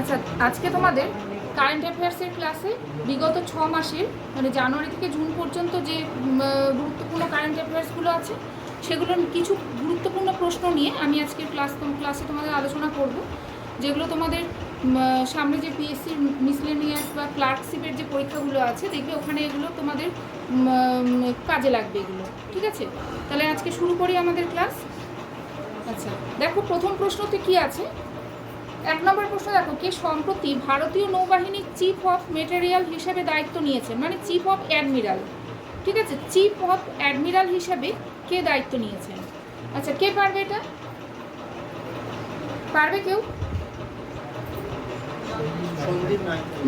আচ্ছা, আজকে তোমাদের কারেন্ট অ্যাফেয়ার্সের ক্লাসে বিগত 6 মাসের মানে জানুয়ারি থেকে জুন পর্যন্ত যে গুরুত্বপূর্ণ কারেন্ট অ্যাফেয়ার্সগুলো আছে সেগুলোর কিছু গুরুত্বপূর্ণ প্রশ্ন নিয়ে আমি আজকের ক্লাসে তোমাদের আলোচনা করব, যেগুলো তোমাদের সামনে যে পিএসসির মিসলেনিয়াস বা ক্লার্কশিপের যে পরীক্ষাগুলো আছে দেখবে ওখানে এগুলো তোমাদের কাজে লাগবে এগুলো। ঠিক আছে, তাহলে আজকে শুরু করি আমাদের ক্লাস। আচ্ছা দেখো, প্রথম প্রশ্নতে কি আছে, 1 নম্বর প্রশ্ন দেখো, কে সম্প্রতি ভারতীয় নৌবাহিনীর চিফ অফ মেটেরিয়াল হিসেবে দায়িত্ব নিয়েছেন, মানে চিফ অফ অ্যাডমিরাল। ঠিক আছে, চিফ অফ অ্যাডমিরাল হিসেবে কে দায়িত্ব নিয়েছেন? আচ্ছা, কে পারবে এটা? পারবে কেউ?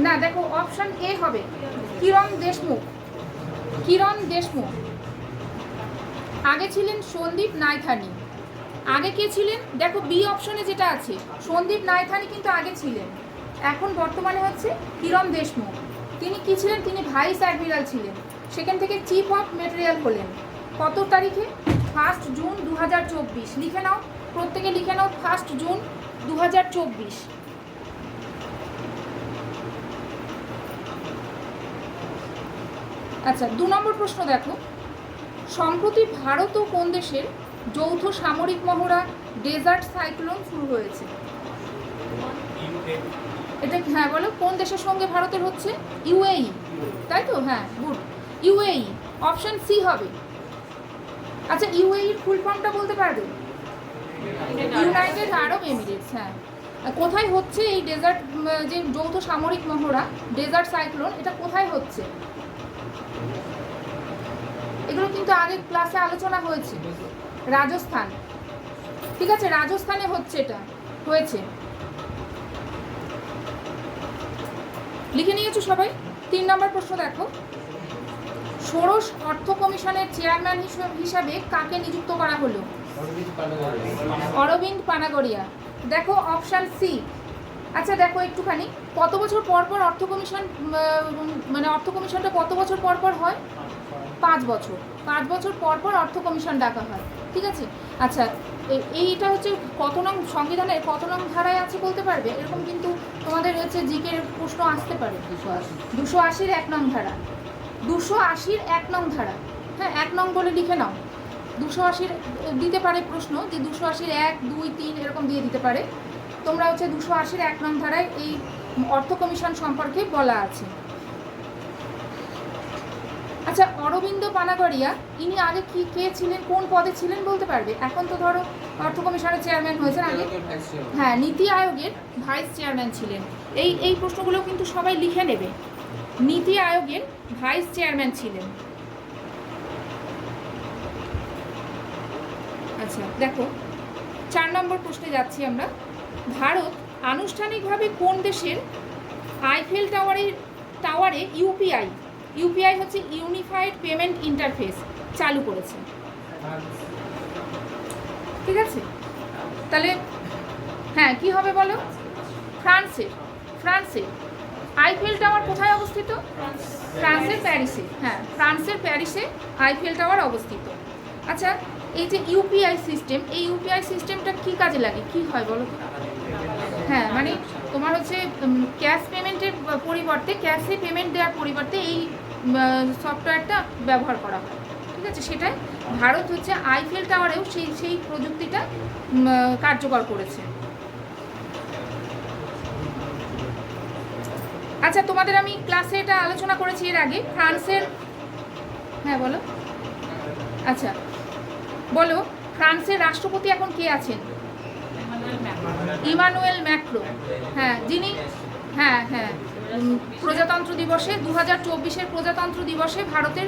না, দেখো অপশন এ হবে কিরণ দেশমুখ। কিরণ দেশমুখ। আগে ছিলেন সন্দীপ নাইথানি। আগে কে ছিলেন? দেখো বি অপশনে যেটা আছে, সন্দীপ নাইথানি কিন্তু আগে ছিলেন, এখন বর্তমানে হচ্ছে কিরণ দেশমুখ। তিনি কি ছিলেন? তিনি ভাইস অ্যাডমিরাল ছিলেন, সেখান থেকে চিফ অফ মেটেরিয়াল হলেন কত তারিখে? 1 জুন 2024। লিখে নাও, প্রত্যেকে লিখে নাও, 1 জুন 2024। আচ্ছা, 2 নম্বর প্রশ্ন দেখো, সম্প্রতি ভারত ও কোন দেশের যৌথ সামরিক মহড়া ডেজার্ট সাইক্লোন শুরু হয়েছে? এটা হ্যাঁ বলো, কোন দেশের সঙ্গে ভারতের হচ্ছে? ইউএই, তাই তো? হ্যাঁ, গুড, ইউএই। অপশন সি হবে। আচ্ছা, ইউএই এর ফুল ফর্মটা বলতে পারবে? ইউনাইটেড আরব এমিরেটস। হ্যাঁ, কোথায় হচ্ছে এই ডেজার্ট যে যৌথ সামরিক মহড়া ডেজার্ট সাইক্লোন, এটা কোথায় হচ্ছে? এগুলো কিন্তু আগে ক্লাসে আলোচনা হয়েছে। রাজস্থান। ঠিক আছে, রাজস্থানে হচ্ছে, এটা হয়েছে। লিখে নিয়েছো সবাই? 3 নম্বর প্রশ্ন দেখো, ষোড়শ অর্থ কমিশনের চেয়ারম্যান হিসাবে কাকে নিযুক্ত করা হলো? অরবিন্দ পানাগড়িয়া। দেখো অপশান সি। আচ্ছা দেখো একটুখানি, কত বছর পর পর অর্থ কমিশন, মানে অর্থ কমিশনটা কত বছর পর পর হয়? 5 বছর। 5 বছর পর পর অর্থ কমিশন ডাকা হয়। ঠিক আছে, আচ্ছা এইটা হচ্ছে কত নং সংবিধানের কত নং ধারায় আছে বলতে পারবে? এরকম কিন্তু তোমাদের হচ্ছে জিকে প্রশ্ন আসতে পারে। 280-280-র 1 নং ধারা। 280-র 1 নং ধারা। হ্যাঁ, 1 নং বলে লিখে নাও। 280-র দিতে পারে প্রশ্ন, যে 280-র 1, 2, 3 এরকম দিয়ে দিতে পারে। তোমরা হচ্ছে 280-র 1 নং ধারায় এই অর্থ কমিশন সম্পর্কে বলা আছে। আচ্ছা, অরবিন্দ পানাগড়িয়া ইনি আগে কে ছিলেন, কোন পদে ছিলেন বলতে পারবে? এখন তো ধরো অর্থ কমিশনের চেয়ারম্যান হয়েছেন, আগে হ্যাঁ নীতি আয়োগের ভাইস চেয়ারম্যান ছিলেন। এই প্রশ্নগুলো কিন্তু সবাই লিখে নেবে। নীতি আয়োগের ভাইস চেয়ারম্যান ছিলেন। আচ্ছা দেখো, 4 নম্বর প্রশ্নে যাচ্ছি আমরা। ভারত আনুষ্ঠানিকভাবে কোন দেশের আইফেল টাওয়ারে ইউপিআই হচ্ছে ইউনিফাইড পেমেন্ট ইন্টারফেস চালু করেছে? ঠিক আছে, তাহলে হ্যাঁ কি হবে বলো? ফ্রান্সের আইফেল টাওয়ার কোথায় অবস্থিত? ফ্রান্সের প্যারিসে। হ্যাঁ, ফ্রান্সের প্যারিসে আইফেল টাওয়ার অবস্থিত। আচ্ছা, এই যে ইউপিআই সিস্টেম, এই ইউপিআই সিস্টেমটা কি কাজে লাগে, কি হয় বলো তো? হ্যাঁ, মানে তোমার হচ্ছে ক্যাশ পেমেন্টের পরিবর্তে, ক্যাশে পেমেন্ট দেওয়ার পরিবর্তে এই সফটওয়্যারটা ব্যবহার করা হয়। ঠিক আছে, সেটাই ভারত হচ্ছে আইফেল টাওয়ারেও সেই প্রযুক্তিটা কার্যকর করেছে। আচ্ছা, তোমাদের আমি ক্লাসে এটা আলোচনা করেছি এর আগে, ফ্রান্সের, হ্যাঁ বলো। আচ্ছা বলো, ফ্রান্সের রাষ্ট্রপতি এখন কে আছেন? Emmanuel Macron. হ্যাঁ, যিনি হ্যাঁ প্রজাতন্ত্র দিবসে 2024-এর প্রজাতন্ত্র দিবসে ভারতের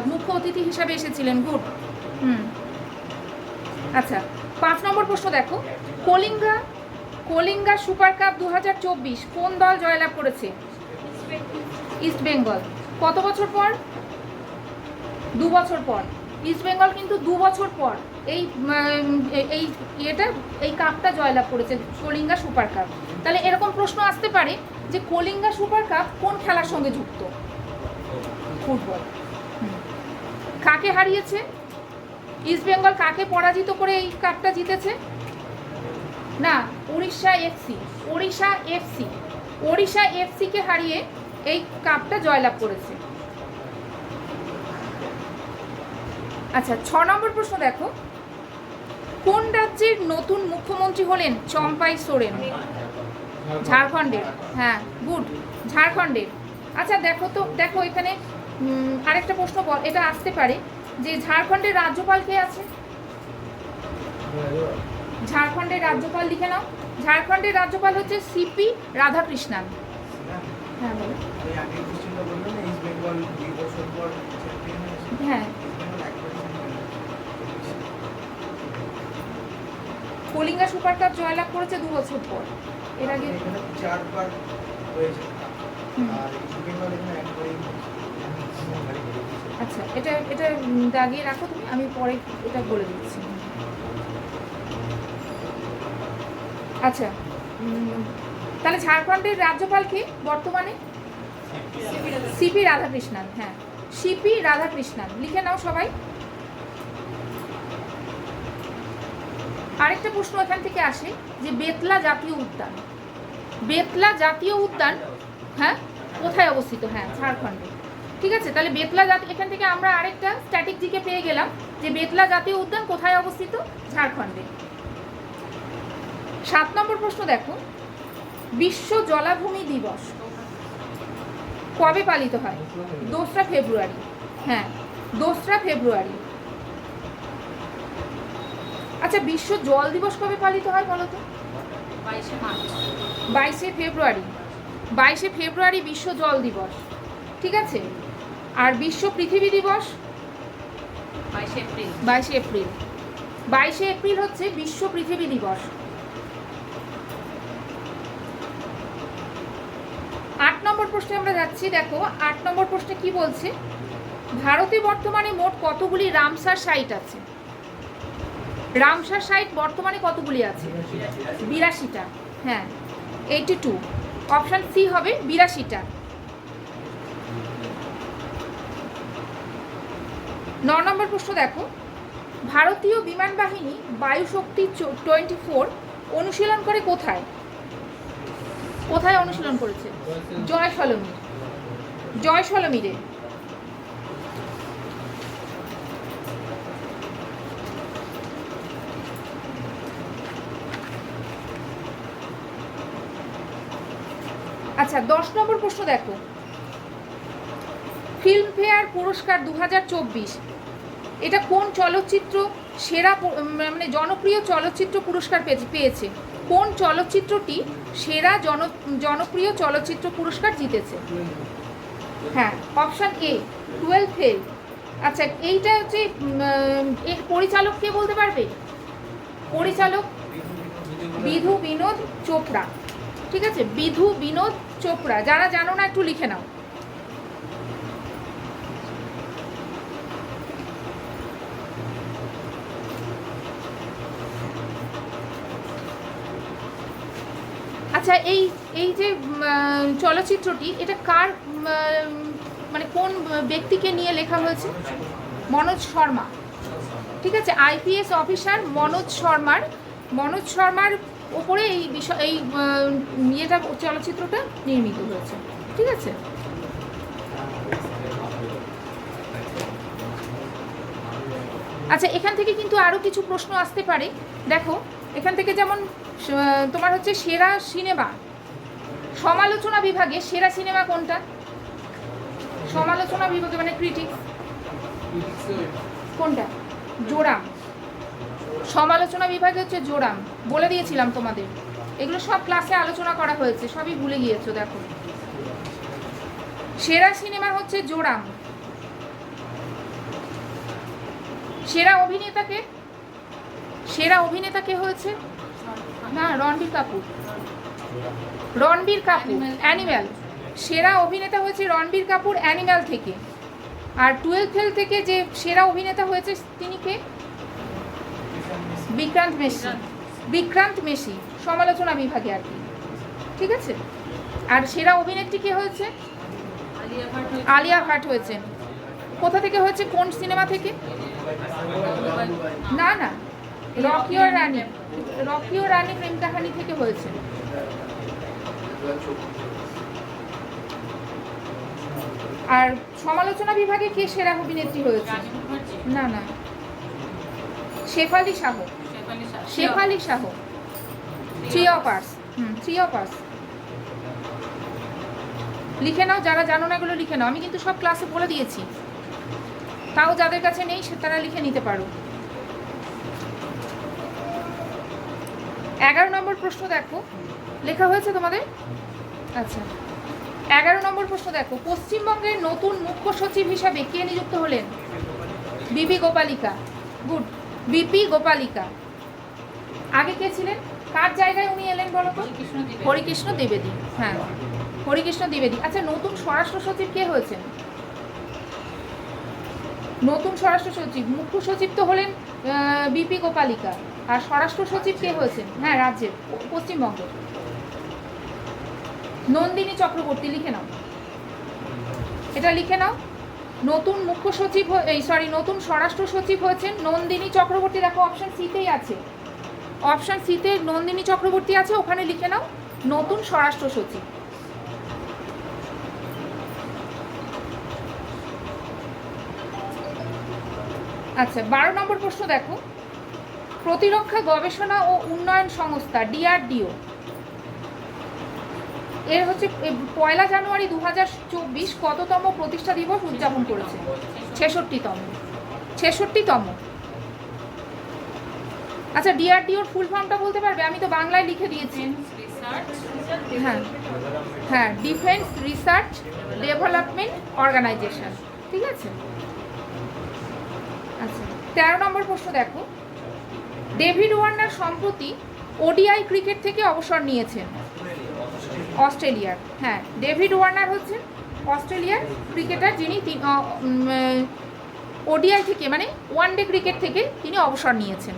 মুখ্য অতিথি হিসাবে এসেছিলেন। গুড। আচ্ছা, 5 নম্বর প্রশ্ন দেখো, কলিঙ্গা সুপার কাপ 2024 কোন দল জয়লাভ করেছে? ইস্ট বেঙ্গল। কত বছর পর? 2 বছর পর। ইস্ট বেঙ্গল কিন্তু 2 বছর পর এই কাপটা জয়লাভ করেছে, কলিঙ্গা সুপার কাপ। তাহলে এরকম প্রশ্ন আসতে পারে যে কলিঙ্গা সুপার কাপ কোন খেলার সঙ্গে যুক্ত? ফুটবল। কাকে হারিয়েছে ইস্ট বেঙ্গল? কাকে পরাজিত করে এই কাপটা জিতেছে? না, উড়িষ্যা এফসি, ওড়িশা এফসিকে হারিয়ে এই কাপটা জয়লাভ করেছে। আচ্ছা, 6 নম্বর প্রশ্ন দেখো, কোন রাজ্যের নতুন মুখ্যমন্ত্রী হলেন চম্পাই সোরেন? ঝাড়খণ্ডের। হ্যাঁ, গুড, ঝাড়খণ্ডের। আচ্ছা দেখো তো, দেখো এখানে আরেকটা প্রশ্ন এটা আসতে পারে যে ঝাড়খণ্ডের রাজ্যপাল কে আছে? ঝাড়খণ্ডের রাজ্যপাল লিখে নাও। ঝাড়খণ্ডের রাজ্যপাল হচ্ছে সিপি রাধাকৃষ্ণন। হ্যাঁ বলো। হ্যাঁ, কলিঙ্গা সুপার কাপ জয়লাভ করেছে 2 বছর পর। এর আগে 4বার হয়েছে। আচ্ছা, এটা দাগিয়ে রাখো তুমি, আমি পরে এটা বলে দিচ্ছি। আচ্ছা, তাহলে ঝাড়খণ্ডের রাজ্যপাল কে বর্তমানে? সিপি রাধাকৃষ্ণন। হ্যাঁ, সিপি রাধাকৃষ্ণন লিখে নাও সবাই। আরেকটা প্রশ্ন এখান থেকে আসে যে বেতলা জাতীয় উদ্যান, হ্যাঁ কোথায় অবস্থিত? হ্যাঁ, ঝাড়খণ্ডে। ঠিক আছে, তাহলে বেতলা এখান থেকে আমরা আরেকটা স্ট্যাটিক জিকে পেয়ে গেলাম যে বেতলা জাতীয় উদ্যান কোথায় অবস্থিত? ঝাড়খণ্ডে। 7 নম্বর প্রশ্ন দেখো, বিশ্ব জলাভূমি দিবস কবে পালিত হয়? 2রা ফেব্রুয়ারি। হ্যাঁ, 2রা ফেব্রুয়ারি। আচ্ছা, বিশ্ব জল দিবস কবে পালিত হয় বলো তো? 22শে মার্চ। 22শে ফেব্রুয়ারি। 22শে ফেব্রুয়ারি বিশ্ব জল দিবস। ঠিক আছে, আর বিশ্ব পৃথিবী দিবস 22শে এপ্রিল। 22শে এপ্রিল। 22শে এপ্রিল হচ্ছে বিশ্ব পৃথিবী দিবস। 8 নম্বর প্রশ্নে আমরা যাচ্ছি। দেখো 8 নম্বর প্রশ্নে কি বলছে, ভারতে বর্তমানে মোট কতগুলি রামসার সাইট আছে? রামসার সাইট বর্তমানে কতগুলি আছে? 82টা। হ্যাঁ, 82। অপশন সি হবে 82টা। 9 নম্বর প্রশ্ন দেখো, ভারতীয় বিমান বাহিনী বায়ুশক্তি 24 অনুশীলন করে কোথায়? কোথায় অনুশীলন করেছে? জয়সলমীরে। আচ্ছা, 10 নম্বর প্রশ্ন দেখো, ফিল্মফেয়ার পুরস্কার 2024 এটা কোন চলচ্চিত্র সেরা মানে জনপ্রিয় চলচ্চিত্র পুরস্কার পেয়েছে? কোন চলচ্চিত্রটি সেরা জনপ্রিয় চলচ্চিত্র পুরস্কার জিতেছে? হ্যাঁ, অপশন এ 12 ফেল। আচ্ছা, এইটা হচ্ছে এর পরিচালক কে বলতে পারবে? পরিচালক বিধু বিনোদ চোপড়া। ঠিক আছে, বিধু বিনোদ চোপড়া। যারা জানো না একটু লিখে নাও। আচ্ছা, এই যে চলচ্চিত্রটি এটা কার মানে কোন ব্যক্তিকে নিয়ে লেখা হয়েছে? মনোজ শর্মা। ঠিক আছে, আইপিএস অফিসার মনোজ শর্মার ওপরে এই বিষয় এই ইয়েটা চলচ্চিত্রটা নির্মিত হয়েছে। ঠিক আছে, আচ্ছা এখান থেকে কিন্তু আরও কিছু প্রশ্ন আসতে পারে। দেখো এখান থেকে যেমন তোমার হচ্ছে সেরা সিনেমা সমালোচনা বিভাগে সেরা সিনেমা কোনটা? সমালোচনা বিভাগে মানে ক্রিটিক্স কোনটা? জোরাম। সমালোচনা বিভাগে হচ্ছে জোরাম, বলে দিয়েছিলাম তোমাদের, এগুলো সব ক্লাসে আলোচনা করা হয়েছে, সবই ভুলে গিয়েছো। দেখো সেরা সিনেমা হচ্ছে জোরাম। সেরা অভিনেতাকে হয়েছে না রণবীর কাপুর অ্যানিম্যাল। সেরা অভিনেতা হয়েছে রণবীর কাপুর অ্যানিম্যাল থেকে। আর 12 ফেল থেকে যে সেরা অভিনেতা হয়েছে তিনি কে? বিক্রান্ত মেসি সমালোচনা বিভাগে আর কি। ঠিক আছে, আর সেরা অভিনেত্রী কে হয়েছে? আলিয়া ভাট হয়েছেন। কোথা থেকে হয়েছে? কোন সিনেমা থেকে? না রকি ও রানী প্রেম কাহানি থেকে হয়েছে। আর সমালোচনা বিভাগে কে সেরা অভিনেত্রী হয়েছে? না না, Shefali Shah. Shefali Shah. 3 of us। 3 of us। লিখে নাও, যারা জানো না এগুলো লিখে নাও, আমি কিন্তু সব ক্লাসে বলে দিয়েছি, তাও যাদের কাছে নেই সে তারা লিখে নিতে পারো। 11 নম্বর প্রশ্ন দেখো, লেখা হয়েছে তোমাদের? আচ্ছা, 11 নম্বর প্রশ্ন দেখো, পশ্চিমবঙ্গের নতুন মুখ্য সচিব হিসাবে কে নিযুক্ত হলেন? বিপি গোপালিকা। Good, BP গোপালিকা। আগে কে ছিলেন? কার জায়গায় উনি এলেন বলো তো? হরিকৃষ্ণ দ্বিবেদী। হ্যাঁ, হরিকৃষ্ণ দ্বিবেদী। আচ্ছা, নতুন স্বরাষ্ট্র সচিব কে হয়েছেন? নতুন স্বরাষ্ট্র সচিব, মুখ্য সচিব তো হলেন বিপি গোপালিকা, আর স্বরাষ্ট্র সচিব কে হয়েছেন? হ্যাঁ, রাজ্যের, পশ্চিমবঙ্গের। নন্দিনী চক্রবর্তী। লিখে নাও, এটা লিখে নাও। নতুন মুখ্য সচিব, নতুন স্বরাষ্ট্র সচিব হয়েছেন নন্দিনী চক্রবর্তী। দেখো অপশন সিতেই আছে, অপশন সিতে নন্দিনী চক্রবর্তী আছে, ওখানে লিখে নাও নতুন স্বরাষ্ট্র সচিব। আচ্ছা, 12 নম্বর প্রশ্ন দেখো, প্রতিরক্ষা গবেষণা ও উন্নয়ন সংস্থা DRDO এর হচ্ছে 1 জানুয়ারি 2024 কততম প্রতিষ্ঠা দিবস উদযাপন করেছে? 66তম। 66তম। আচ্ছা, DRDOর ফুল ফর্মটা বলতে পারবে? আমি তো বাংলায় লিখে দিয়েছি। হ্যাঁ হ্যাঁ, ডিফেন্স রিসার্চ ডেভেলপমেন্ট অর্গানাইজেশন। ঠিক আছে। আচ্ছা, 13 নম্বর প্রশ্ন দেখো, ডেভিড ওয়ার্নার সম্প্রতি ODI ক্রিকেট থেকে অবসর নিয়েছেন। অস্ট্রেলিয়ার। হ্যাঁ, ডেভিড ওয়ার্নার হচ্ছে অস্ট্রেলিয়ার ক্রিকেটার, যিনি ODI থেকে মানে ওয়ানডে ক্রিকেট থেকে তিনি অবসর নিয়েছেন।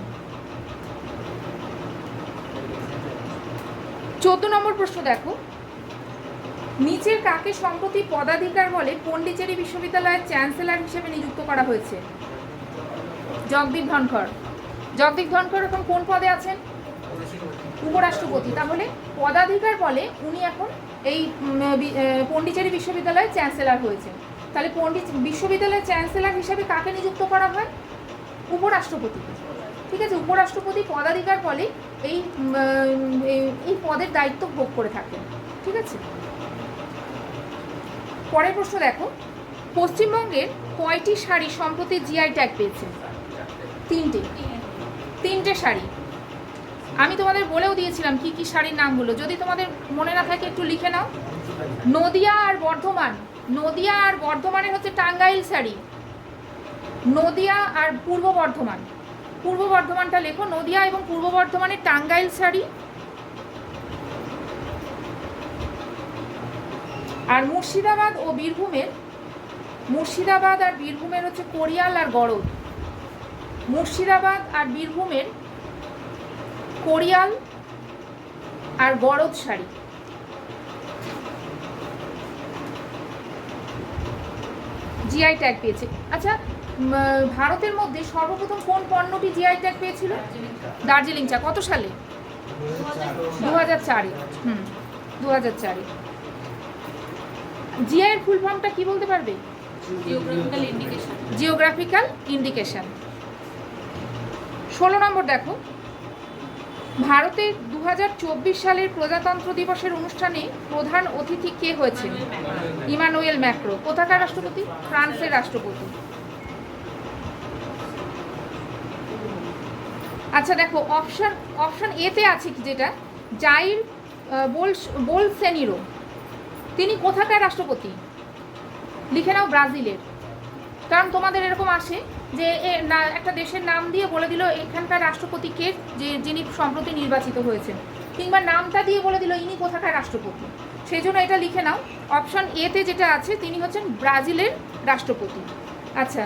14 নম্বর প্রশ্ন দেখো, নিচের কাকে সম্প্রতি পদাধিকার বলে পন্ডিচেরি বিশ্ববিদ্যালয়ের চ্যান্সেলর হিসেবে নিযুক্ত করা হয়েছে? জগদীপ ধনখড়। জগদীপ ধনখড় এখন কোন পদে আছেন? উপরাষ্ট্রপতি। তাহলে পদাধিকার বলে উনি এখন এই পন্ডিচেরি বিশ্ববিদ্যালয়ের চ্যান্সেলর হয়েছেন। তাহলে বিশ্ববিদ্যালয়ের চ্যান্সেলর হিসেবে কাকে নিযুক্ত করা হয়? উপরাষ্ট্রপতি। ঠিক আছে, উপরাষ্ট্রপতি পদাধিকার বলে এই পদের দায়িত্ব ভোগ করে থাকেন। ঠিক আছে। পরের প্রশ্ন দেখো, পশ্চিমবঙ্গের কয়টি শাড়ি সম্প্রতি GI ট্যাগ পেয়েছে? 3টে শাড়ি। আমি তোমাদের বলেও দিয়েছিলাম কি কি শাড়ির নামগুলো, যদি তোমাদের মনে না থাকে একটু লিখে নাও। নদিয়া আর বর্ধমান। নদিয়া আর বর্ধমানের হচ্ছে টাঙ্গাইল শাড়ি। নদিয়া আর পূর্ব বর্ধমান, পূর্ব বর্ধমানটা লেখো, নদিয়া এবং পূর্ব বর্ধমানের টাঙ্গাইল শাড়ি। আর মুর্শিদাবাদ আর বীরভূমের হচ্ছে কোরিয়াল আর গরদ। মুর্শিদাবাদ আর বীরভূমের কোরিয়াল আর গরদ শাড়ি। GI ট্যাগ পেয়েছে। আচ্ছা, ভারতের মধ্যে সর্বপ্রথম কোন পণ্যটি GI ট্যাগ পেয়েছিল? দার্জিলিং চা। কত সালে? 2004-এ। 2004-এ। GI এর ফুল ফর্মটা কি বলতে পারবে? Geographical indication. 16 নম্বর দেখো, ভারতের 2024 সালের প্রজাতন্ত্র দিবসের অনুষ্ঠানে প্রধান অতিথি কে হয়েছে? Emmanuel Macron. কোথাকার রাষ্ট্রপতি? ফ্রান্সের রাষ্ট্রপতি। আচ্ছা দেখো, অপশন এতে আছে কি, যেটা জাইর বোলসোনারো, তিনি কোথাকার রাষ্ট্রপতি? লিখে নাও, ব্রাজিলের। কারণ তোমাদের এরকম আসে যে একটা দেশের নাম দিয়ে বলে দিল এখানকার রাষ্ট্রপতি কে, যিনি সম্প্রতি নির্বাচিত হয়েছেন, কিংবা নামটা দিয়ে বলে দিল ইনি কোথাকার রাষ্ট্রপতি। সেই জন্য এটা লিখে নাও, অপশন এতে যেটা আছে তিনি হচ্ছেন ব্রাজিলের রাষ্ট্রপতি। আচ্ছা,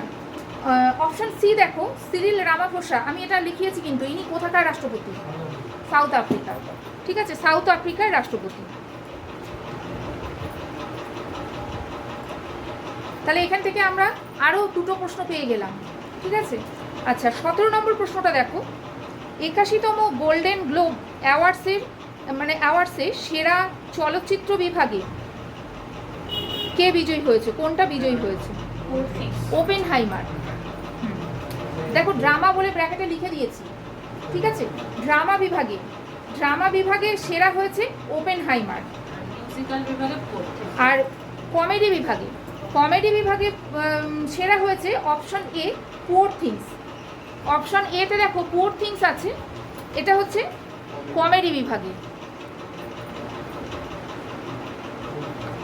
অপশন সি দেখো, সিরিল রামাফোসা, আমি এটা লিখিয়েছি কিন্তু ইনি কোথাকার রাষ্ট্রপতি? সাউথ আফ্রিকার। ঠিক আছে, সাউথ আফ্রিকার রাষ্ট্রপতি। তাহলে এখান থেকে আমরা আরও 2টো প্রশ্ন পেয়ে গেলাম। ঠিক আছে। আচ্ছা, 17 নম্বর প্রশ্নটা দেখো, 81তম গোল্ডেন গ্লোব অ্যাওয়ার্ডসে সেরা চলচ্চিত্র বিভাগে কে বিজয়ী হয়েছে, কোনটা বিজয়ী হয়েছে? ওপেনহাইমার। দেখো ড্রামা বলে ব্র্যাকেটে লিখে দিয়েছি, ঠিক আছে? ড্রামা বিভাগে সেরা হয়েছে ওপেনহাইমার। আর কমেডি বিভাগে সেরা হয়েছে option a poor things. Option এতে দেখো পুয়ার থিংস আছে, এটা হচ্ছে কমেডি বিভাগে।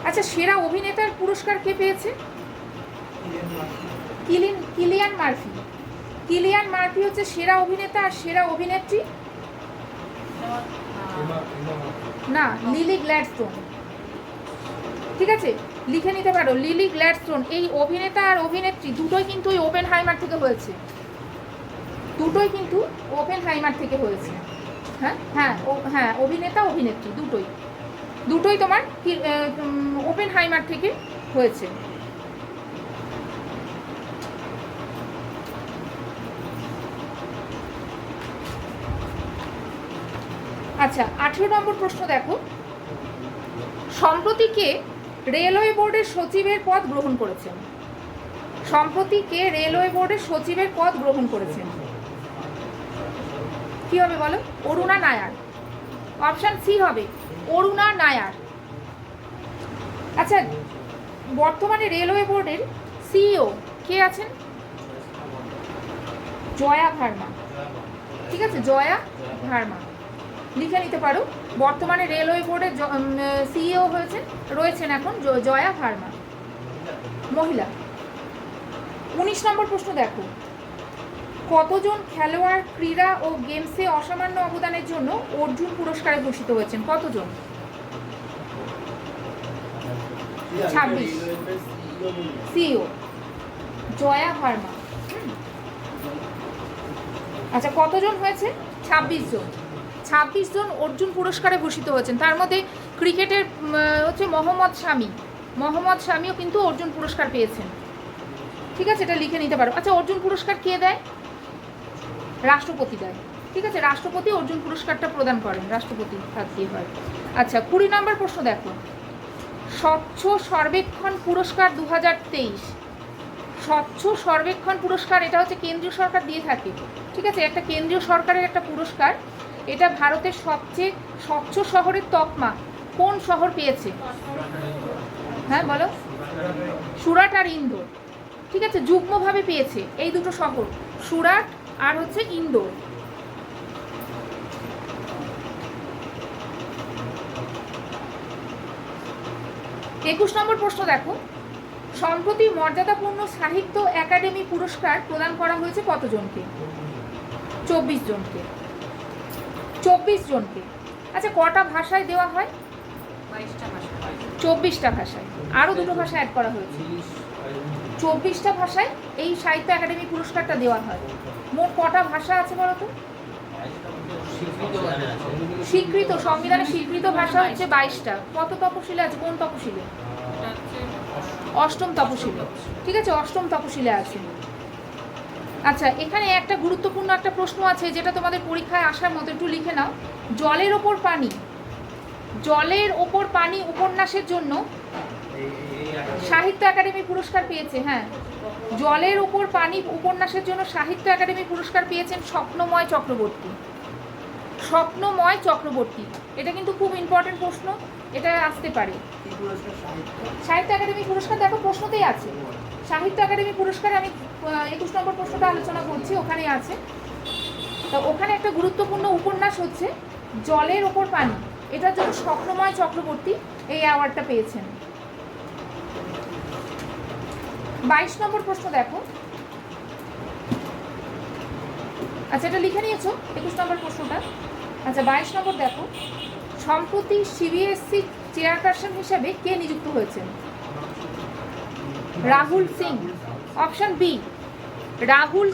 আচ্ছা, সেরা অভিনেতার পুরস্কার কে পেয়েছে? কিলিয়ান মার্ফি হচ্ছে সেরা অভিনেতা। আর সেরা অভিনেত্রী না, লিলি গ্ল্যাডস্টোন। ঠিক আছে, লিখে নিতে পারো লিলি গ্ল্যাডস্টোন। এই অভিনেতা আর অভিনেত্রী দুটোই কিন্তু ওই ওপেনহাইমার থেকে হয়েছে, হ্যাঁ হ্যাঁ হ্যাঁ, অভিনেতা অভিনেত্রী দুটোই তোমার ওপেনহাইমার থেকে হয়েছে। আচ্ছা, 18 নম্বর প্রশ্ন দেখো, সম্প্রতি কে রেলওয়ে বোর্ডের সচিবের পদ গ্রহণ করেছেন? কি হবে বলো? অরুণা নায়ার। অপশন সি হবে অরুণা নায়ার। আচ্ছা, বর্তমানে রেলওয়ে বোর্ডের সিইও কে আছেন? জয়া ভার্মা। ঠিক আছে, জয়া ভার্মা লিখে নিতে পারো। বর্তমানে রেলওয়ে বোর্ডের সিইও রয়েছেন এখন জয়া ভার্মা, মহিলা। 19 নম্বর প্রশ্ন দেখো, কতজন খেলোয়াড় ক্রীড়া ও গেমসে অসামান্য অবদানের জন্য অর্জুন পুরস্কারে ভূষিত হয়েছেন? কতজন? 26। সিইও জয়া ভার্মা। আচ্ছা, কতজন হয়েছে? 26 জন। 26 জন অর্জুন পুরস্কারে ভূষিত হয়েছেন। তার মধ্যে ক্রিকেটের হচ্ছে মোহাম্মদ শামিও কিন্তু অর্জুন পুরস্কার পেয়েছেন। ঠিক আছে, এটা লিখে নিতে পারো। আচ্ছা, অর্জুন পুরস্কার কে দেয়? রাষ্ট্রপতি দেয়। ঠিক আছে, রাষ্ট্রপতি অর্জুন পুরস্কারটা প্রদান করেন, রাষ্ট্রপতি হাত দিয়ে হয়। আচ্ছা, 20 নম্বর প্রশ্ন দেখো, স্বচ্ছ সর্বেক্ষণ পুরস্কার 2023। স্বচ্ছ সর্বেক্ষণ পুরস্কার এটা হচ্ছে কেন্দ্রীয় সরকার দিয়ে থাকে। ঠিক আছে, একটা কেন্দ্রীয় সরকারের একটা পুরস্কার। এটা ভারতের সবচেয়ে স্বচ্ছ শহরের তকমা কোন শহর পেয়েছে? হ্যাঁ বলো। সুরাট আর ইন্দোর। ঠিক আছে, যুগ্মভাবে পেয়েছে এই দুটো শহর, সুরাট আর হচ্ছে ইন্দোর। একুশ নম্বর প্রশ্ন দেখো, সম্প্রতি মর্যাদাপূর্ণ সাহিত্য একাডেমি পুরস্কার প্রদান করা হয়েছে কতজনকে? 24 জনকে। 24 জনকে। আচ্ছা, কটা ভাষায় দেওয়া হয়? 24টা ভাষায়। আরও দুটো ভাষা অ্যাড করা হয়েছে। 24টা ভাষায় এই সাহিত্য একাডেমি পুরস্কারটা দেওয়া হয়। মোট কটা ভাষা আছে বলো তো? স্বীকৃত, সংবিধানে স্বীকৃত ভাষা হচ্ছে 22টা। কত তপশিলে আছে? কোন তপশিলে? অষ্টম তপশিলে। ঠিক আছে, অষ্টম তপশিলে আছে। আচ্ছা, এখানে একটা গুরুত্বপূর্ণ একটা প্রশ্ন আছে যেটা তোমাদের পরীক্ষায় আসার মতো, একটু লিখে নাও। জলের ওপর পানি উপন্যাসের জন্য সাহিত্য একাডেমি পুরস্কার পেয়েছে। হ্যাঁ, জলের ওপর পানি উপন্যাসের জন্য সাহিত্য একাডেমি পুরস্কার পেয়েছেন স্বপ্নময় চক্রবর্তী। এটা কিন্তু খুব ইম্পর্টেন্ট প্রশ্ন, এটা আসতে পারে। সাহিত্য একাডেমি পুরস্কার দেখো প্রশ্নতেই আছে। সাহিত্য একাডেমি পুরস্কার আমি 21 নম্বর প্রশ্নটা আলোচনা করছি, ওখানেই আছে। তো ওখানে একটা গুরুত্বপূর্ণ উপন্যাস হচ্ছে জলের ওপর পানি। এটার জন্য স্বপ্নময় চক্রবর্তী এই অ্যাওয়ার্ডটা পেয়েছেন। 22 নম্বর প্রশ্ন দেখো। আচ্ছা, এটা লিখে নিয়েছো 21 নম্বর প্রশ্নটা। আচ্ছা, 22 নম্বর দেখো, সম্প্রতি সিবিএসসি চেয়ারপারসন হিসাবে কে নিযুক্ত হয়েছেন? রাহুল সিং। অপশন বি রাহুল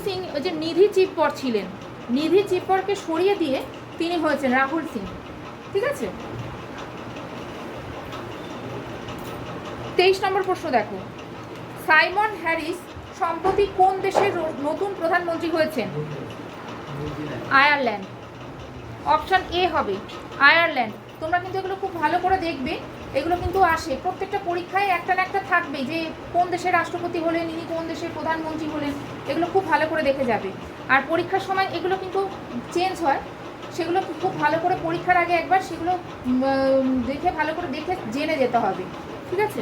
সিং ওই যে নিধি চিপ্পর ছিলেন, নিধি চিপ্পরকে সরিয়ে দিয়ে তিনি হয়েছেন রাহুল সিং। ঠিক আছে, 23 নম্বর প্রশ্ন দেখো, সাইমন হ্যারিস সম্প্রতি কোন দেশের নতুন প্রধানমন্ত্রী হয়েছেন? আয়ারল্যান্ড। অপশান এ হবে আয়ারল্যান্ড। তোমরা কিন্তু এগুলো খুব ভালো করে দেখবে, এগুলো কিন্তু আসে প্রত্যেকটা পরীক্ষায়, একটা না একটা থাকবে যে কোন দেশের রাষ্ট্রপতি হলেন, ইনি কোন দেশের প্রধানমন্ত্রী হলেন, এগুলো খুব ভালো করে দেখে যাবে। আর পরীক্ষার সময় এগুলো কিন্তু চেঞ্জ হয়, সেগুলো খুব ভালো করে পরীক্ষার আগে একবার সেগুলো দেখে ভালো করে দেখে জেনে যেতে হবে, ঠিক আছে।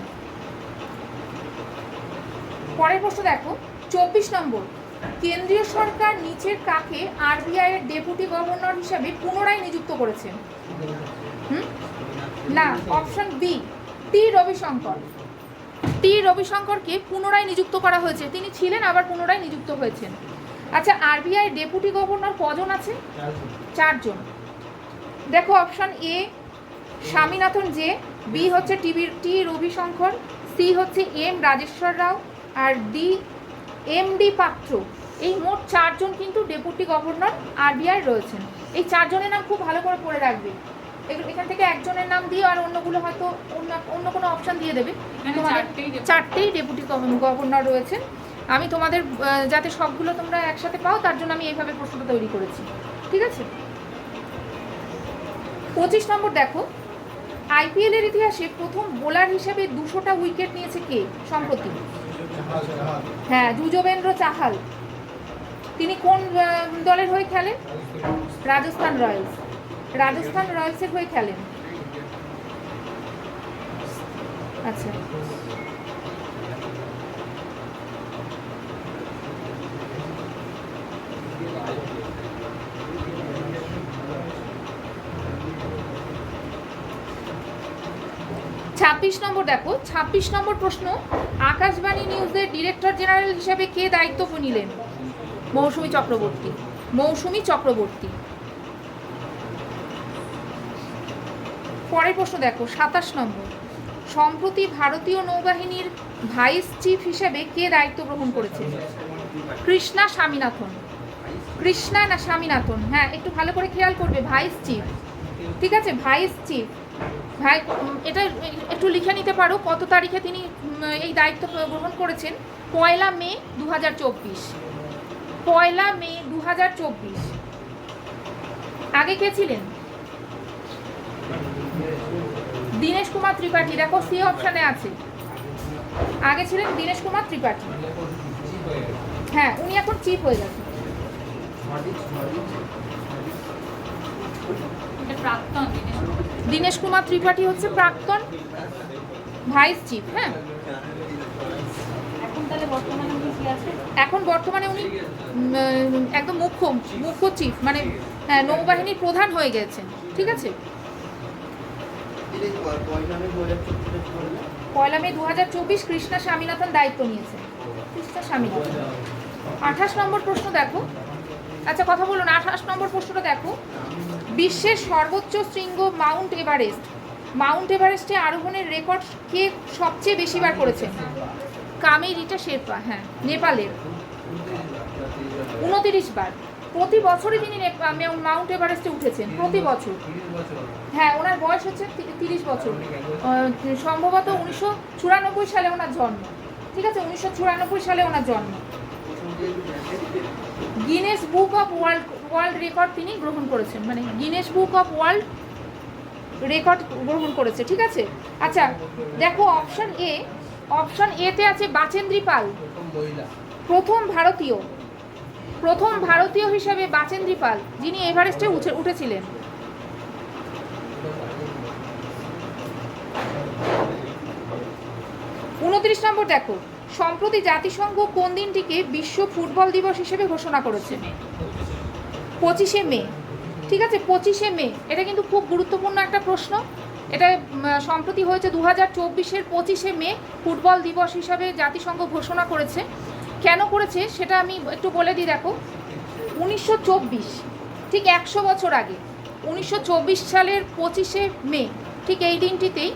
পরের প্রশ্ন দেখো 24 নম্বর, কেন্দ্রীয় সরকার নিচের কাকে আরবিআই এর ডেপুটি গভর্নর হিসাবে পুনরায় নিযুক্ত করেছেন? না, অপশন বি টি রবিশঙ্কর। টি রবিশঙ্করকে পুনরায় নিযুক্ত করা হয়েছে, তিনি ছিলেন আবার পুনরায় নিযুক্ত হয়েছেন। আচ্ছা, আরবিআই ডেপুটি গভর্নর কজন আছে? 4 জন। দেখো option A Swaminathan J, B হচ্ছে টি রবিশঙ্কর, সি হচ্ছে এম রাজেশ্বর রাও, আর ডি এম ডি পাত্র। এই মোট 4 জন কিন্তু ডেপুটি গভর্নর আরবিআই রয়েছেন। এই 4 জনের নাম খুব ভালো করে পড়ে রাখবে। এখান থেকে একজনের নাম দিয়ে আর অন্যগুলো হয়তো অন্য কোনো অপশান দিয়ে দেবে। চারটেই ডেপুটি গভর্নর রয়েছেন। আমি তোমাদের যাতে সবগুলো তোমরা একসাথে পাও তার জন্য আমি এইভাবে প্রশ্নটা তৈরি করেছি, ঠিক আছে। 25 নম্বর দেখো, আইপিএল এর ইতিহাসে প্রথম বোলার হিসেবে 200টা উইকেট নিয়েছে কে সম্প্রতি? হ্যাঁ, যুজবেন্দ্র চাহাল। তিনি কোন দলের হয়ে খেলেন? রাজস্থান রয়্যালস। রাজস্থান রয়্যালসের হয়ে খেলেন। আচ্ছা, ছাব্বিশ নম্বর দেখো, 26 নম্বর প্রশ্ন, আকাশবাণী নিউজের ডিরেক্টর জেনারেল হিসেবে কে দায়িত্ব নিলেন? মৌসুমী চক্রবর্তী। মৌসুমী চক্রবর্তী। পরের প্রশ্ন দেখো 27 নম্বর, সম্প্রতি ভারতীয় নৌবাহিনীর ভাইস চিফ হিসেবে কে দায়িত্ব গ্রহণ করেছেন? কৃষ্ণা স্বামীনাথন। কৃষ্ণা না স্বামীনাথন? হ্যাঁ, একটু ভালো করে খেয়াল করবে, ভাইস চিফ, ঠিক আছে, ভাইস চিফ। ভাই এটা একটু লিখে নিতে পারো কত তারিখে তিনি এই দায়িত্ব গ্রহণ করেছেন। 1 মে 2024। 1 মে 2024। আগে কে ছিলেন? দীনেশ কুমার ত্রিপাঠী। দেখো সি অপশানে আছে, আগে ছিলেন দীনেশ কুমার ত্রিপাঠী। হ্যাঁ, উনি এখন চিফ হয়ে গেছেন। দীনেশ কুমার ত্রিপাঠী হচ্ছে প্রাক্তন ভাইস চিফ। হ্যাঁ, এখন বর্তমানে উনি একদম মুখ্য চিফ, মানে নৌবাহিনীর প্রধান হয়ে গেছেন, ঠিক আছে। 1 মে 2024 কৃষ্ণা স্বামীনাথন দায়িত্ব নিয়েছেন। কৃষ্ণা স্বামীনাথন। 28 নম্বর প্রশ্ন দেখো। আচ্ছা, কথা বলুন, 28 নম্বর প্রশ্নটা দেখো, বিশ্বের সর্বোচ্চ শৃঙ্গ মাউন্ট এভারেস্ট, মাউন্ট এভারেস্টে আরোহণের রেকর্ড কে সবচেয়ে বেশিবার করেছেন? কামেই রিটা শেরপা। হ্যাঁ, নেপালের 29 বার। প্রতি বছরই তিনি মাউন্ট এভারেস্টে উঠেছেন, প্রতি বছর। হ্যাঁ, ওনার বয়স হচ্ছে 30 বছর। সম্ভবত 1994 সালে ওনার জন্ম, ঠিক আছে, 1994 সালে ওনার জন্ম। Guinness book of world record তিনি গ্রহণ করেছেন, মানে Guinness book of world record গ্রহণ করেছে, ঠিক আছে। আচ্ছা দেখো অপশন এ, অপশন এতে আছে বাচেন্দ্রী পাল, প্রথম ভারতীয় হিসেবে বাচেন্দ্রী পাল, যিনি এভারেস্টে উঠেছিলেন। উনত্রিশ নম্বর দেখো, সম্প্রতি জাতিসংঘ কোন দিনটিকে বিশ্ব ফুটবল দিবস হিসেবে ঘোষণা করেছে? 25শে মে, ঠিক আছে, 25শে মে। এটা কিন্তু খুব গুরুত্বপূর্ণ একটা প্রশ্ন। এটা সম্প্রতি হয়েছে 2024-এর 25শে মে ফুটবল দিবস হিসাবে জাতিসংঘ ঘোষণা করেছে। কেন করেছে সেটা আমি একটু বলে দিই। দেখো 1924, ঠিক 100 বছর আগে, 1924 সালের 25শে মে, ঠিক এই দিনটিতেই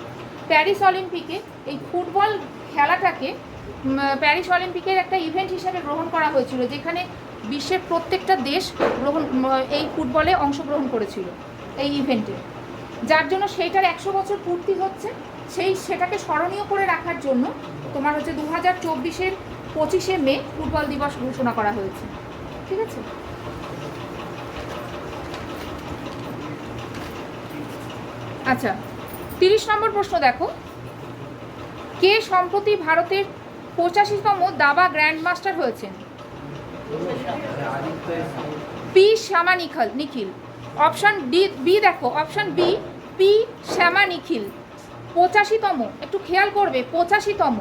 প্যারিস অলিম্পিকে এই ফুটবল খেলাটাকে প্যারিস অলিম্পিকের একটা ইভেন্ট হিসেবে গ্রহণ করা হয়েছিল, যেখানে বিশ্বের প্রত্যেকটা দেশ এই ফুটবলে অংশগ্রহণ করেছিল এই ইভেন্টে, যার জন্য সেইটার 100 বছর পূর্তি হচ্ছে। সেটাকে স্মরণীয় করে রাখার জন্য তোমার হচ্ছে 2024-এর 25শে মে ফুটবল দিবস ঘোষণা করা হয়েছে, ঠিক আছে। আচ্ছা 30 নম্বর প্রশ্ন দেখো, কে সম্প্রতি ভারতের 85তম দাবা গ্র্যান্ড মাস্টার হয়েছেন? পি শ্যামা নিখিল। অপশন বি দেখো, অপশন বি পি শ্যামা নিখিল 85তম, একটু খেয়াল করবে 85তম।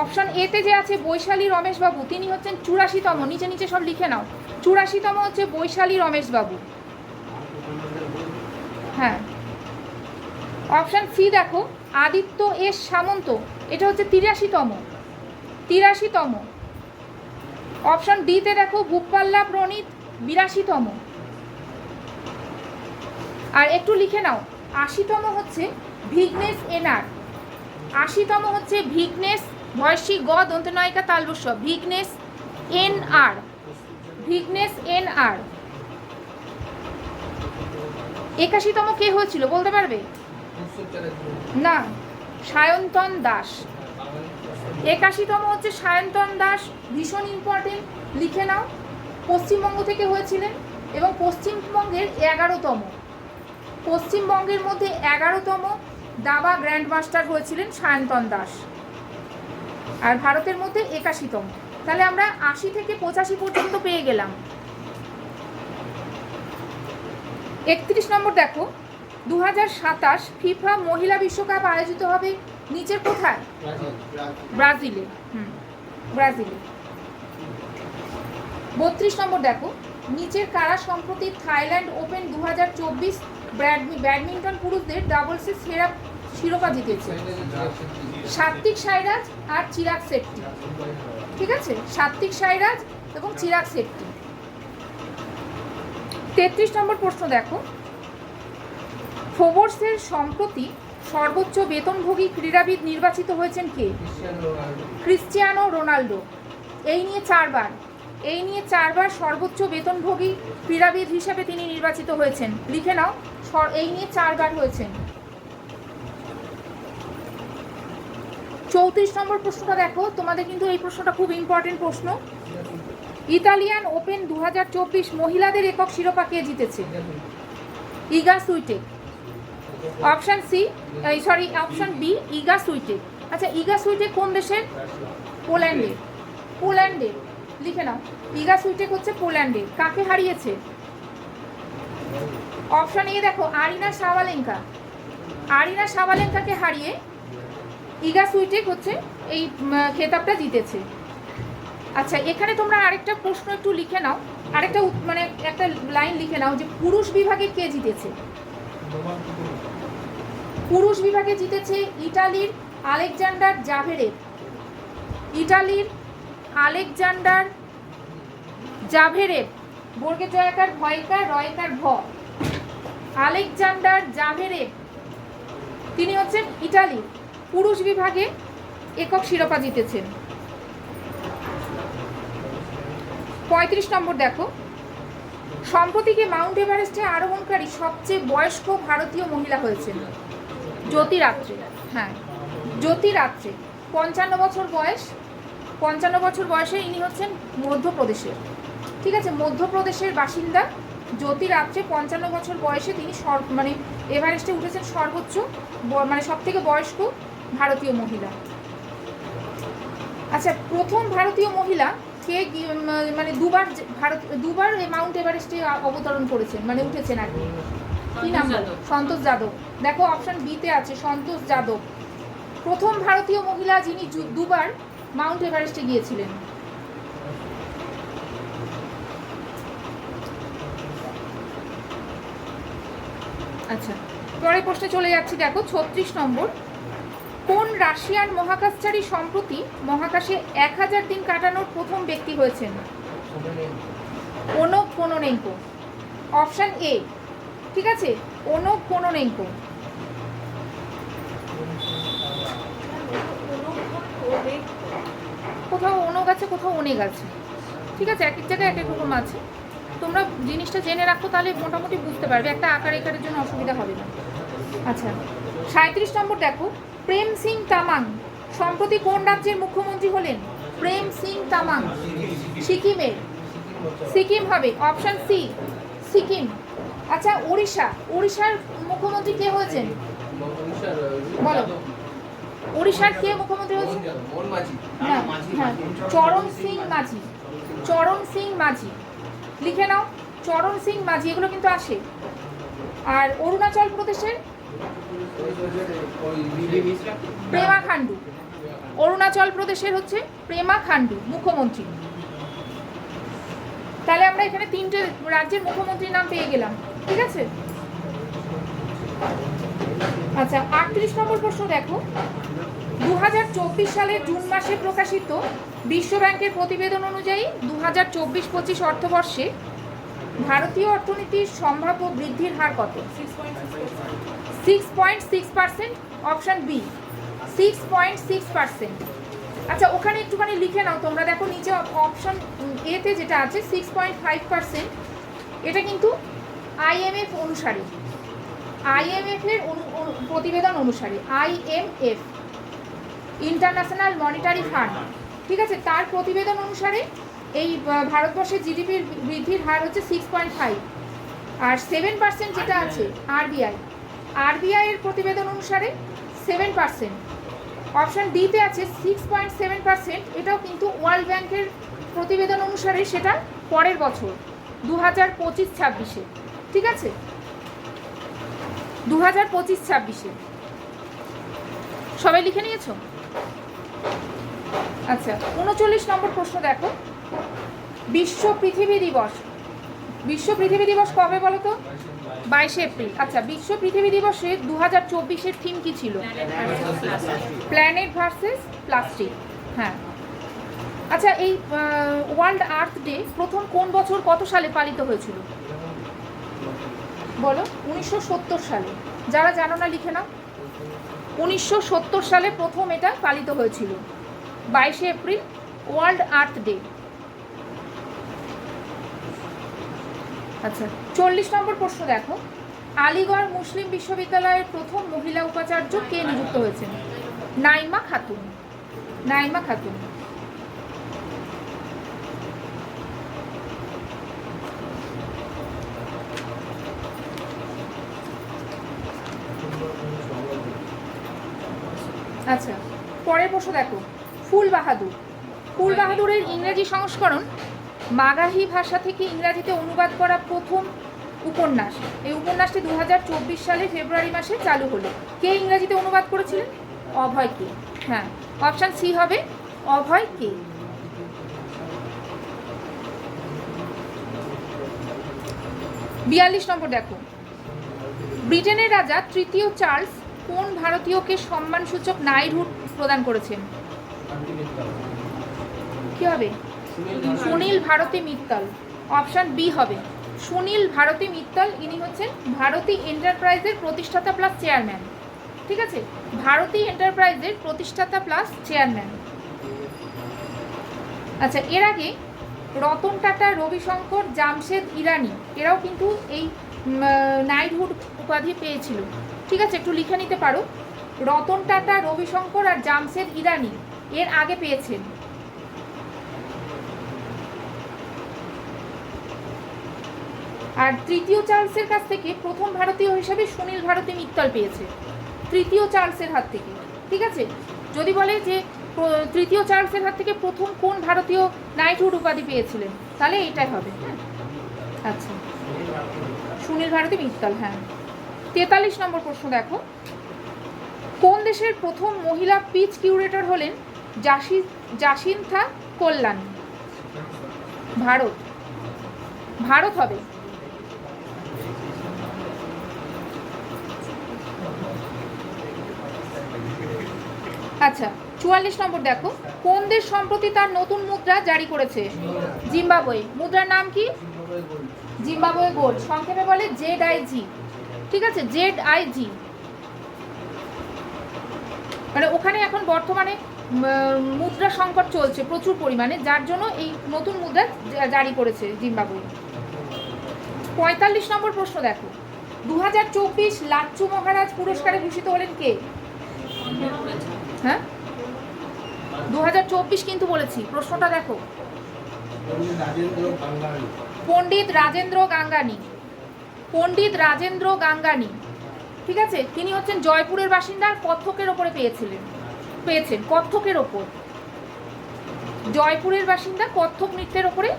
অপশন এতে যে আছে বৈশালী রমেশবাবু, তিনি হচ্ছেন 84তম, নিচে নিচে সব লিখে নাও। 84তম হচ্ছে বৈশালী রমেশবাবু। হ্যাঁ। অপশন সি দেখো আদিত্য এস সামন্ত, এটা হচ্ছে 83তম। অপশন ডিতে দেখো ভূপাল্লা প্রণীত 82তম। আর একটু লিখে নাও 80তম হচ্ছে ভিঘ্নেশ এনআর। 80তম হচ্ছে ভিঘ্নেশ, ভয়সী গ দন্তনায়িকা তালবস্য, ভিঘ্নেশ এনআর। 81তম কে হয়েছিল বলতে পারবে? না, সায়ন্তন দাস। 81তম হচ্ছে সায়ন্তন দাস, ভীষণ ইম্পর্টেন্ট, লিখে নাও। পশ্চিমবঙ্গ থেকে হয়েছিলেন এবং পশ্চিমবঙ্গের 11তম, পশ্চিমবঙ্গের মধ্যে 11তম দাবা গ্র্যান্ড মাস্টার হয়েছিলেন সায়ন্তন দাস, আর ভারতের মধ্যে 81তম। তাহলে আমরা 80 থেকে 85 পর্যন্ত পেয়ে গেলাম। 31 নম্বর দেখো, 2027 ফিফা মহিলা বিশ্বকাপ আয়োজিত হবে নিচের কোথায়? ব্রাজিলে। ব্রাজিলে। 32 নম্বর দেখো, নিচের কারা সম্প্রতি থাইল্যান্ড ওপেন 2024 ব্যাডমিন্টন পুরুষদের ডাবলসের সেরা শিরোপা জিতেছে? সাত্বিক সাইরাজ আর চিরাগ শেট্টি। ঠিক আছে, সাত্বিক সাইরাজ এবং চিরাগ শেট্টি। 33 নম্বর প্রশ্ন দেখো, ফোর্বসের সম্প্রতি সর্বোচ্চ বেতনভোগী ক্রীড়াবিদ নির্বাচিত হয়েছেন কে? Cristiano Ronaldo. এই নিয়ে চারবার সর্বোচ্চ বেতনভোগী ক্রীড়াবিদ হিসেবে তিনি নির্বাচিত হয়েছেন, লিখে নাও। এই নিয়ে 4বার হয়েছেন। 34 নম্বর প্রশ্নটা দেখো, তোমাদের কিন্তু এই প্রশ্নটা খুব ইম্পর্টেন্ট প্রশ্ন। ইতালিয়ান ওপেন 2024 মহিলাদের একক শিরোপা কে জিতেছে? ইগা সুইটেক। অপশন বি ইগা সুইটেক। আচ্ছা, ইগা সুইটেক কোন দেশের? পোল্যান্ডের। লিখে নাও, ইগা সুইটেক হচ্ছে পোল্যান্ডের। কাকে হারিয়েছে? অপশন এ দেখো আরিনা সাবালেঙ্কাকে হারিয়ে ইগা সুইটেক হচ্ছে এই খেতাবটা জিতেছে। আচ্ছা, এখানে তোমরা আরেকটা প্রশ্ন একটু লিখে নাও, আরেকটা একটা লাইন লিখে নাও যে পুরুষ বিভাগে কে জিতেছে? পুরুষ বিভাগে জিতেছে ইটালির আলেকজান্ডার জাভেরেভ। বর্গের জয়াকার ভয়কার রয়কার ভ, আলেকজান্ডার জাভেরেভ, তিনি হচ্ছেন ইটালির পুরুষ বিভাগে একক শিরোপা জিতেছেন। 35 নম্বর দেখো, সম্প্রতিকে মাউন্ট এভারেস্টে আরোহণকারী সবচেয়ে বয়স্ক ভারতীয় মহিলা হয়েছেন? জ্যোতি রাত্রে। হ্যাঁ, জ্যোতি রাত্রে 55 বছর বয়স। 55 বছর বয়সে ইনি হচ্ছেন মধ্যপ্রদেশের। ঠিক আছে, মধ্যপ্রদেশের বাসিন্দা জ্যোতি রাত্রে 55 বছর বয়সে তিনি এভারেস্টে উঠেছেন সর্বোচ্চ সব থেকে বয়স্ক ভারতীয় মহিলা। আচ্ছা, প্রথম ভারতীয় মহিলা কে দুবার মাউন্ট এভারেস্টে অবতরণ করেছেন, উঠেছেন আর কি নাম? সন্তোষ যাদব। দেখো অপশন বিতে আছে সন্তোষ যাদব, প্রথম ভারতীয় মহিলা যিনি দুবার মাউন্ট এভারেস্টে গিয়েছিলেন। আচ্ছা, পরের প্রশ্নে চলে যাচ্ছি। দেখো 36 নম্বর, কোন রাশিয়ান মহাকাশচারী সম্প্রতি মহাকাশে 1000 দিন কাটানোর প্রথম ব্যক্তি হয়েছেন? ওনগ কোনোনেঙ্কো। অপশন এ, ঠিক আছে, ওনগ কোনোনেঙ্কো। কোথাও ওনগ আছে, কোথাও অনেক আছে। ঠিক আছে, এক এক জায়গায় এক এক রকম আছে। তোমরা জিনিসটা জেনে রাখো, তাহলে মোটামুটি বুঝতে পারবে, একটা আকার একারের জন্য অসুবিধা হবে না। আচ্ছা, 37 নম্বর দেখো, প্রেম সিং তামাং সম্প্রতি কোন রাজ্যের মুখ্যমন্ত্রী হলেন? প্রেম সিং তামাং সিকিম হবে। Option C Sikkim. আচ্ছা, উড়িষ্যার মুখ্যমন্ত্রী কে হয়েছেন বলো? উড়িষ্যার কে মুখ্যমন্ত্রী হয়েছে? হ্যাঁ হ্যাঁ, চরণ সিং মাঝি লিখে নাও, চরণ সিং মাঝি, এগুলো কিন্তু আসে। আর অরুণাচল প্রদেশের প্রেমা খান্ডু, অরুণাচল প্রদেশের হচ্ছে প্রেমা খান্ডু মুখ্যমন্ত্রী। তাহলে আমরা এখানে 3টে রাজ্যের মুখ্যমন্ত্রীর নাম পেয়ে গেলাম, ঠিক আছে? আচ্ছা, 38 নম্বর প্রশ্ন দেখো। 2024 সালের জুন মাসে প্রকাশিত বিশ্ব ব্যাংকের প্রতিবেদন অনুযায়ী 2024-25 অর্থবর্ষে ভারতীয় অর্থনীতির সম্ভাব্য বৃদ্ধির হার কত? 6.6%, অপশন বি 6.6%। আচ্ছা, ওখানে একটুখানি লিখে নাও তোমরা, দেখো নিচে অপশন এতে যেটা আছে 6.5%, এটা কিন্তু আইএমএফ অনুসারে, আইএমএফ এর প্রতিবেদন অনুসারে, আইএমএফ ইন্টারন্যাশনাল মনিটারি ফান্ড, ঠিক আছে, তার প্রতিবেদন অনুসারে এই ভারতবর্ষের জিডিপির বৃদ্ধির হার হচ্ছে 6.5। আর 7% যেটা আছে আরবিআই এর প্রতিবেদন অনুসারে 7%। অপশন ডিতে আছে 6.7%, এটাও কিন্তু ওয়ার্ল্ড ব্যাংকের প্রতিবেদন অনুসারে সেটা পরের বছর 2025-26-এ, ঠিক আছে, 2025-26-এ। সবাই লিখে নিয়েছো? আচ্ছা, 39 নম্বর প্রশ্ন দেখো। বিশ্ব পৃথিবী দিবস কবে বলো তো? 22 এপ্রিল। আচ্ছা, বিশ্ব পৃথিবী দিবসে 2024-এর থিম কি ছিল? Planet versus plastic. হ্যাঁ। আচ্ছা, এই ওয়ার্ল্ড আর্থ ডে প্রথম কোন বছর কত সালে পালিত হয়েছিল বলো? 1970 সালে। যারা জানো না লিখে নাও, 1970 সালে প্রথম এটা পালিত হয়েছিল, 22 এপ্রিল ওয়ার্ল্ড আর্থ ডে। আচ্ছা, 40 নম্বর প্রশ্ন দেখো। আলিগড় মুসলিম বিশ্ববিদ্যালয়ের প্রথম মহিলা উপাচার্য কে নিযুক্ত হয়েছেন? নাইমা খাতুন। আচ্ছা, পরের প্রশ্ন দেখো। ফুল বাহাদুরের ইংরেজি সংস্করণ মাগাহি ভাষা থেকে ইংরাজিতে অনুবাদ করা প্রথম উপন্যাস, এই উপন্যাসটি 2024 সালে ফেব্রুয়ারি মাসে চালু হলো। কে ইংরাজিতে অনুবাদ করেছিলেন? অভয় কে। হ্যাঁ, অপশান সি হবে অভয় কে। বিয়াল্লিশ নম্বর দেখো। ব্রিটেনের রাজা তৃতীয় চার্লস কোন ভারতীয়কে সম্মানসূচক নাইটহুড প্রদান করেছেন? কি হবে? সুনীল ভারতী মিত্তল। অপশন বি হবে সুনীল ভারতী মিত্তল। ইনি হচ্ছেন ভারতী এন্টারপ্রাইজের প্রতিষ্ঠাতা প্লাস চেয়ারম্যান। ঠিক আছে, ভারতী এন্টারপ্রাইজের প্রতিষ্ঠাতা প্লাস চেয়ারম্যান। আচ্ছা, এর আগে রতন টাটা, রবিশঙ্কর, জামশেদ ইরানি এরাও কিন্তু এই নাইটহুড উপাধি পেয়েছিল। ঠিক আছে, একটু লিখে নিতে পারো। রতন টাটা, রবিশঙ্কর আর জামশেদ ইরানি এর আগে পেয়েছেন। আর তৃতীয় চার্লসের কাছ থেকে প্রথম ভারতীয় হিসাবে সুনীল ভারতী মিত্তল পেয়েছে, তৃতীয় চার্লসের হাত থেকে। ঠিক আছে, যদি বলে যে তৃতীয় চার্লসের হাত থেকে প্রথম কোন ভারতীয় নাইটহুড উপাধি পেয়েছিলেন, তাহলে এইটাই হবে। হ্যাঁ, আচ্ছা, সুনীল ভারতী মিত্তল। হ্যাঁ। 43 নম্বর প্রশ্ন দেখো। কোন দেশের প্রথম মহিলা পিচ কিউরেটর হলেন জাসিন্থা কল্যাণী? ভারত। ভারত হবে। আচ্ছা, 44 নম্বর দেখো। কোন দেশ সম্প্রতি তার নতুন মুদ্রা জারি করেছে? জিম্বাবুয়ে। মুদ্রার নাম কি? Zimbabwe gold. সংক্ষেপে বলে ZIG। ঠিক আছে, ZIG। মানে ওখানে এখন বর্তমানে মুদ্রা সংকট চলছে প্রচুর পরিমাণে, যার জন্য এই নতুন মুদ্রা জারি করেছে জিম্বাবুয়ে। 45 নম্বর প্রশ্ন দেখো। 2024 লাচ্চু মহারাজ পুরস্কারে ভূষিত হলেন কে? হ্যাঁ, 2024 কিন্তু বলেছি, প্রশ্নটা দেখো। পণ্ডিত রাজেন্দ্র গাঙ্গানি। পণ্ডিত রাজেন্দ্র গাঙ্গানি, ঠিক আছে, তিনি হচ্ছেন জয়পুরের বাসিন্দা, কত্থকের ওপরে পেয়েছেন কত্থকের ওপর, জয়পুরের বাসিন্দা, কত্থক নৃত্যের ওপরে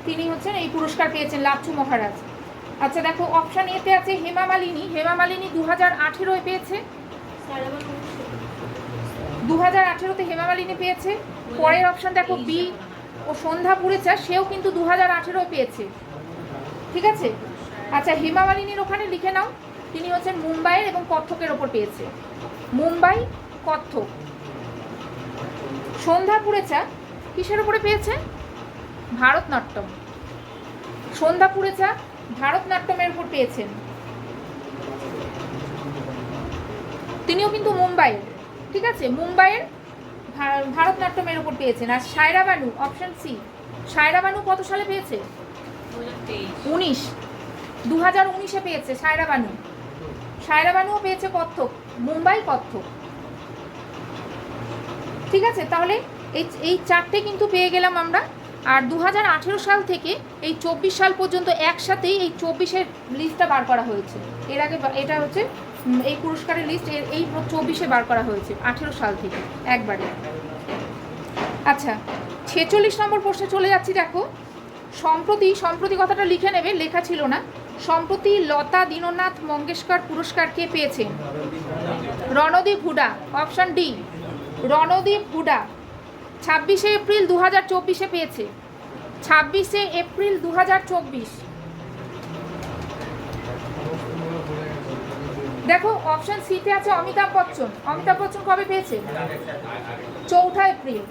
তিনি হচ্ছেন এই পুরস্কার পেয়েছেন, লাচ্ছু মহারাজ। আচ্ছা দেখো, অপশান এতে আছে হেমা মালিনী, হেমা মালিনী 2018 পেয়েছে, 2018-তে হেমা মালিনী পেয়েছে। পরের অপশান দেখো বি ও সন্ধ্যা পুরেচা, সেও কিন্তু 2018 পেয়েছে, ঠিক আছে। আচ্ছা হেমা মালিনীর ওখানে লিখে নাও, তিনি হচ্ছেন মুম্বাইয়ের এবং কত্থকের ওপর পেয়েছে, মুম্বাই কত্থক। সন্ধ্যা পুরেচা কিসের ওপরে পেয়েছে? ভারতনাট্যম। সন্ধ্যা পুরেচা ভারতনাট্যমের উপর পেয়েছেন, তিনিও কিন্তু মুম্বাইয়ের, ঠিক আছে, মুম্বাইয়ের ভারতনাট্যমের উপর পেয়েছেন। আর সায়রা বানু, অপশন সি, সায়রা বানু কত সালে পেয়েছে? 2019-এ পেয়েছে সায়রা বানু। সায়রা বানুও পেয়েছে কত্থক, মুম্বাই কত্থক, ঠিক আছে। তাহলে এই চারটে কিন্তু পেয়ে গেলাম আমরা। আর 2018 সাল থেকে এই 24 সাল পর্যন্ত একসাথেই এই 24-এর লিস্টটা বার করা হয়েছে। এর আগে এটা হচ্ছে এই পুরস্কারের লিস্ট এই 24-এ বার করা হয়েছে, 18 সাল থেকে একবারে। আচ্ছা 46 নম্বর প্রশ্নে চলে যাচ্ছি। দেখো, সম্প্রতি কথাটা লিখে নেবে, লেখা ছিল না। সম্প্রতি লতা দীননাথ মঙ্গেশকর পুরস্কার কে পেয়েছেন? Randeep Hooda, option D, Randeep Hooda 26 April 2024-এ পেয়েছে, 26 এপ্রিল 2024। দেখো অপশন সিতে আছে অমিতাভ বচ্চন, অমিতাভ বচ্চন কবে পেয়েছে? 4 এপ্রিল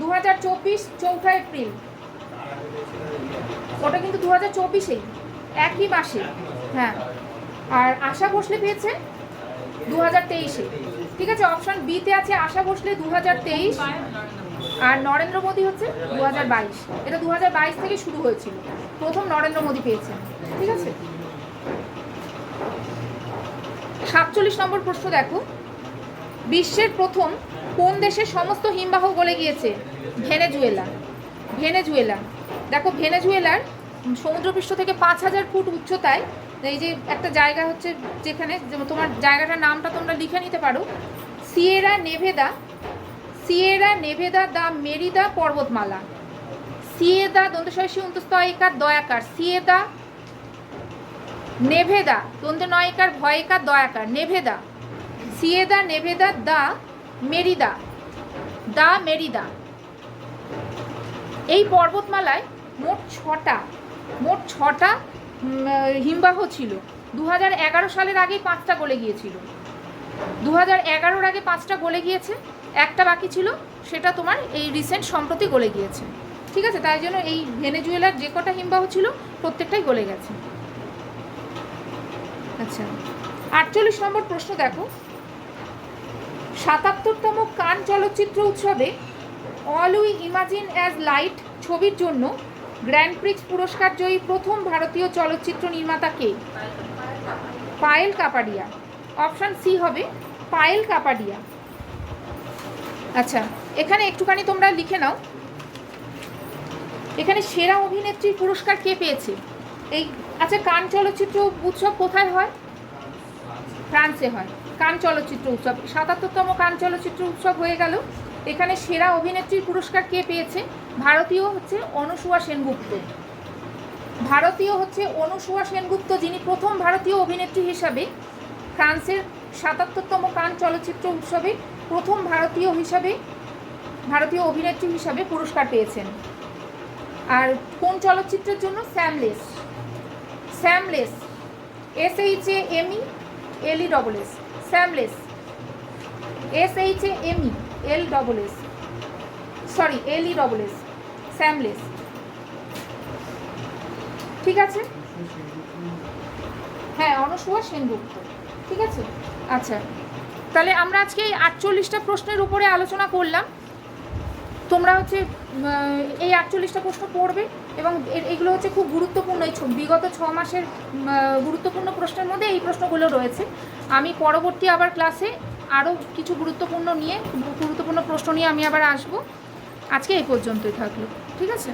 2024, 4 এপ্রিল, ওটা কিন্তু 2024-এই, একই মাসে, হ্যাঁ। আর আশা ভোসলে পেয়েছে 2023-এ, ঠিক আছে। অপশন বিতে আছে আশা ভোসলে 2023, আর নরেন্দ্র মোদী হচ্ছে 2022। এটা 2022 থেকে শুরু হয়েছিল, প্রথম নরেন্দ্র মোদী পেয়েছেন, ঠিক আছে। 47 নম্বর প্রশ্ন দেখো, বিশ্বের প্রথম কোন দেশের সমস্ত হিমবাহ গলে গিয়েছে? ভেনেজুয়েলা। ভেনেজুয়েলা, দেখো ভেনেজুয়েলার সমুদ্রপৃষ্ঠ থেকে 5000 ফুট উচ্চতায় এই যে একটা জায়গা হচ্ছে, যেখানে তোমার জায়গাটার নামটা তোমরা লিখে নিতে পারো, সিয়েরা নেভেদা দা মেরিদা পর্বতমালা। সিয়েদা দন্তস্বয়সী অন্তস্তয়িকার দয়াকার, সিয়েদা নেভেদা দন্তে নয়কার ভয়কার দয়াকার, নেভেদা, সিয়েদা নেভেদা দা মেরিদা। এই পর্বতমালায় মোট ছটা হিমবাহ ছিল। 2011 সালের আগে 5টা গলে গিয়েছিল, 2011-র আগে 5টা গলে গিয়েছে, একটা বাকি ছিল, সেটা তোমার এই রিসেন্ট সম্প্রতি গলে গিয়েছে, ঠিক আছে। তাই জন্য এই ভেনেজুয়েলার যে কটা হিমবাহ ছিল প্রত্যেকটাই গলে গেছে। আচ্ছা 48 নম্বর প্রশ্ন দেখো, 77তম কান চলচ্চিত্র উৎসবে all we imagine as light ছবির জন্য গ্র্যান্ড প্রিক্স পুরস্কার জয়ী প্রথম ভারতীয় চলচ্চিত্র নির্মাতা কে? পায়েল কাপাডিয়া, অপশন সি হবে পায়েল কাপাডিয়া। আচ্ছা এখানে একটুখানি তোমরা লিখে নাও, এখানে সেরা অভিনেত্রীর পুরস্কার কে পেয়েছে? এই আচ্ছা কান চলচ্চিত্র উৎসব কোথায় হয়? ফ্রান্সে হয় কান চলচ্চিত্র উৎসব। 77তম কান চলচ্চিত্র উৎসব হয়ে গেল। এখানে সেরা অভিনেত্রীর পুরস্কার কে পেয়েছে? ভারতীয় হচ্ছে অনুসুয়া সেনগুপ্ত। ভারতীয় হচ্ছে অনুসুয়া সেনগুপ্ত, যিনি প্রথম ভারতীয় অভিনেত্রী হিসাবে ফ্রান্সের 77তম কান চলচ্চিত্র উৎসবে প্রথম ভারতীয় অভিনেত্রী হিসাবে পুরস্কার পেয়েছেন। আর কোন চলচ্চিত্রের জন্য? স্যামলেস, SHAMELESS, স্যামলেস, SHAMELESS, স্যামলেস, ঠিক আছে, হ্যাঁ অনুসুয়া সেনগুপ্ত, ঠিক আছে। আচ্ছা তাহলে আমরা আজকে এই 48টা প্রশ্নের উপরে আলোচনা করলাম। তোমরা হচ্ছে এই 48টা প্রশ্ন পড়বে এবং এগুলো হচ্ছে খুব গুরুত্বপূর্ণ, এই বিগত 6 মাসের গুরুত্বপূর্ণ প্রশ্নের মধ্যে এই প্রশ্নগুলো রয়েছে। আমি পরবর্তী আবার ক্লাসে আরও কিছু গুরুত্বপূর্ণ প্রশ্ন নিয়ে আমি আবার আসবো। আজকে এই পর্যন্তই থাকলো, ঠিক আছে।